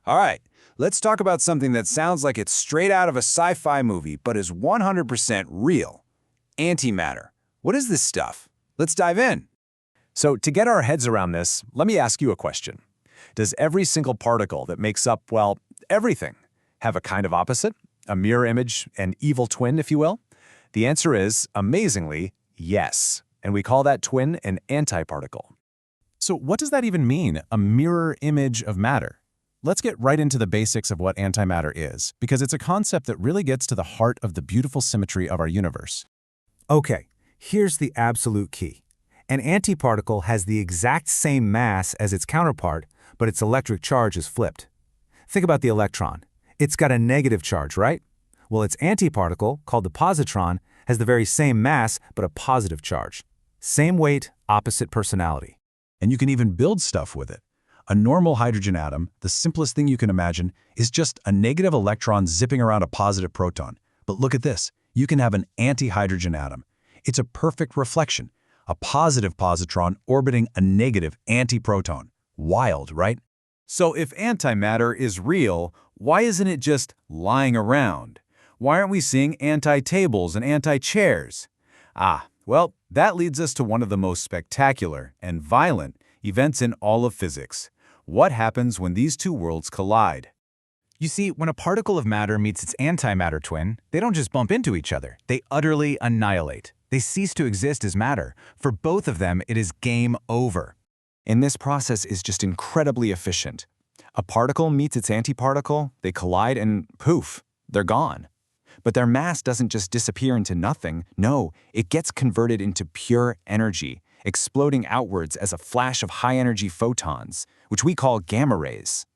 All right, let's talk about something that sounds like it's straight out of a sci-fi movie, but is 100% real. Antimatter. What is this stuff? Let's dive in. So to get our heads around this, let me ask you a question. Does every single particle that makes up, well, everything, have a kind of opposite? A mirror image, an evil twin, if you will? The answer is, amazingly, yes. And we call that twin an antiparticle. So what does that even mean, a mirror image of matter? Let's get right into the basics of what antimatter is, because it's a concept that really gets to the heart of the beautiful symmetry of our universe. Okay, here's the absolute key. An antiparticle has the exact same mass as its counterpart, but its electric charge is flipped. Think about the electron. It's got a negative charge, right? Well, its antiparticle, called the positron, has the very same mass, but a positive charge. Same weight, opposite personality. And you can even build stuff with it. A normal hydrogen atom, the simplest thing you can imagine, is just a negative electron zipping around a positive proton. But look at this. You can have an anti-hydrogen atom. It's a perfect reflection. A positive positron orbiting a negative antiproton. Wild, right? So if antimatter is real, why isn't it just lying around? Why aren't we seeing anti-tables and anti-chairs? Well, that leads us to one of the most spectacular and violent events in all of physics. What happens when these two worlds collide? You see, when a particle of matter meets its antimatter twin, they don't just bump into each other, they utterly annihilate. They cease to exist as matter. For both of them, it is game over. And this process is just incredibly efficient. A particle meets its antiparticle, they collide, and poof, they're gone. But their mass doesn't just disappear into nothing. No, it gets converted into pure energy, exploding outwards as a flash of high-energy photons, which we call gamma rays.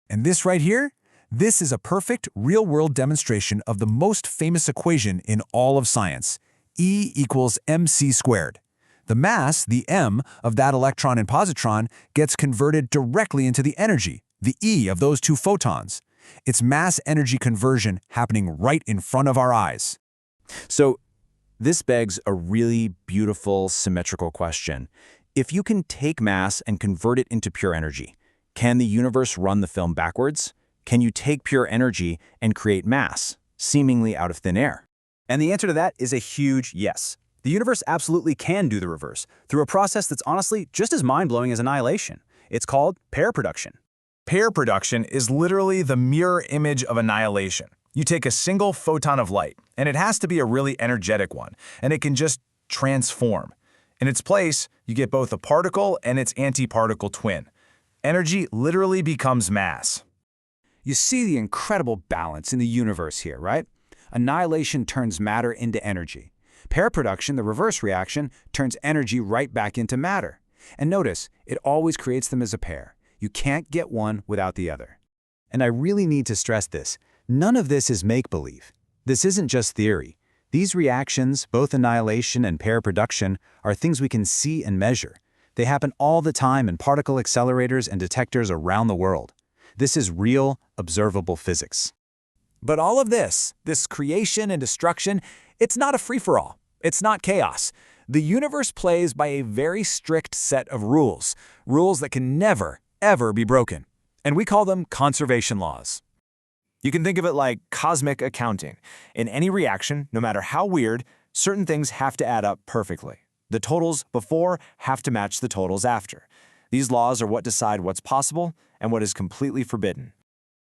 And this right here? This is a perfect, real-world demonstration of the most famous equation in all of science, E equals mc squared. The mass, the m, of that electron and positron gets converted directly into the energy, the E of those two photons. It's mass-energy conversion happening right in front of our eyes. So this begs a really beautiful, symmetrical question. If you can take mass and convert it into pure energy, can the universe run the film backwards? Can you take pure energy and create mass, seemingly out of thin air? And the answer to that is a huge yes. The universe absolutely can do the reverse, through a process that's honestly just as mind-blowing as annihilation. It's called pair production. Pair production is literally the mirror image of annihilation. You take a single photon of light, and it has to be a really energetic one, and it can just transform. In its place, you get both a particle and its antiparticle twin. Energy literally becomes mass. You see the incredible balance in the universe here, right? Annihilation turns matter into energy. Pair production, the reverse reaction, turns energy right back into matter. And notice, it always creates them as a pair. You can't get one without the other. And I really need to stress this. None of this is make-believe. This isn't just theory. These reactions, both annihilation and pair production, are things we can see and measure. They happen all the time in particle accelerators and detectors around the world. This is real, observable physics. But all of this creation and destruction, it's not a free-for-all. It's not chaos. The universe plays by a very strict set of rules that can never, ever be broken. And we call them conservation laws. You can think of it like cosmic accounting. In any reaction, no matter how weird, certain things have to add up perfectly. The totals before have to match the totals after. These laws are what decide what's possible and what is completely forbidden.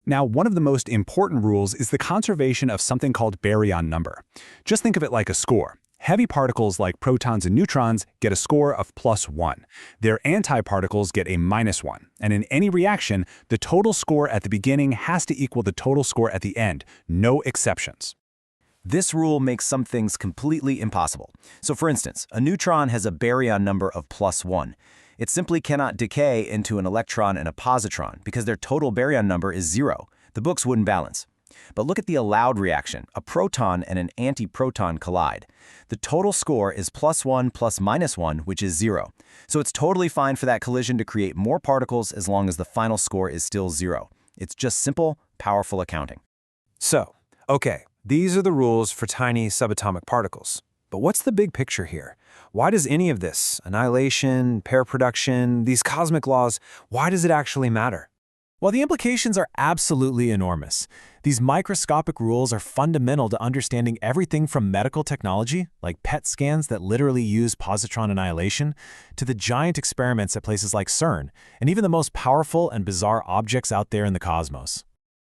Now, one of the most important rules is the conservation of something called baryon number. Just think of it like a score. Heavy particles like protons and neutrons get a score of +1. Their antiparticles get a -1. And in any reaction, the total score at the beginning has to equal the total score at the end. No exceptions. This rule makes some things completely impossible. So for instance, a neutron has a baryon number of +1. It simply cannot decay into an electron and a positron because their total baryon number is 0. The books wouldn't balance. But look at the allowed reaction. A proton and an antiproton collide. The total score is +1 plus -1, which is 0. So it's totally fine for that collision to create more particles as long as the final score is still 0. It's just simple, powerful accounting. So, okay, these are the rules for tiny subatomic particles. But what's the big picture here? Why does any of this, annihilation, pair production, these cosmic laws, why does it actually matter? While the implications are absolutely enormous, these microscopic rules are fundamental to understanding everything from medical technology, like PET scans that literally use positron annihilation, to the giant experiments at places like CERN, and even the most powerful and bizarre objects out there in the cosmos.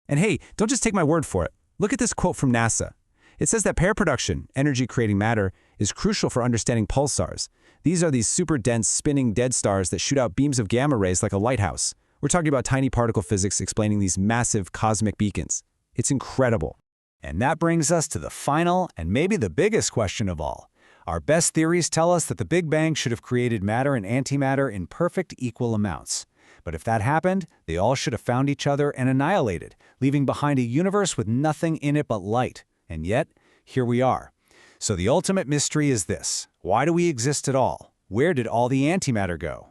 And hey, don't just take my word for it. Look at this quote from NASA. It says that pair production, energy-creating matter, is crucial for understanding pulsars. These are these super-dense, spinning dead stars that shoot out beams of gamma rays like a lighthouse. We're talking about tiny particle physics explaining these massive cosmic beacons. It's incredible. And that brings us to the final and maybe the biggest question of all. Our best theories tell us that the Big Bang should have created matter and antimatter in perfect equal amounts. But if that happened, they all should have found each other and annihilated, leaving behind a universe with nothing in it but light. And yet, here we are. So the ultimate mystery is this: why do we exist at all? Where did all the antimatter go?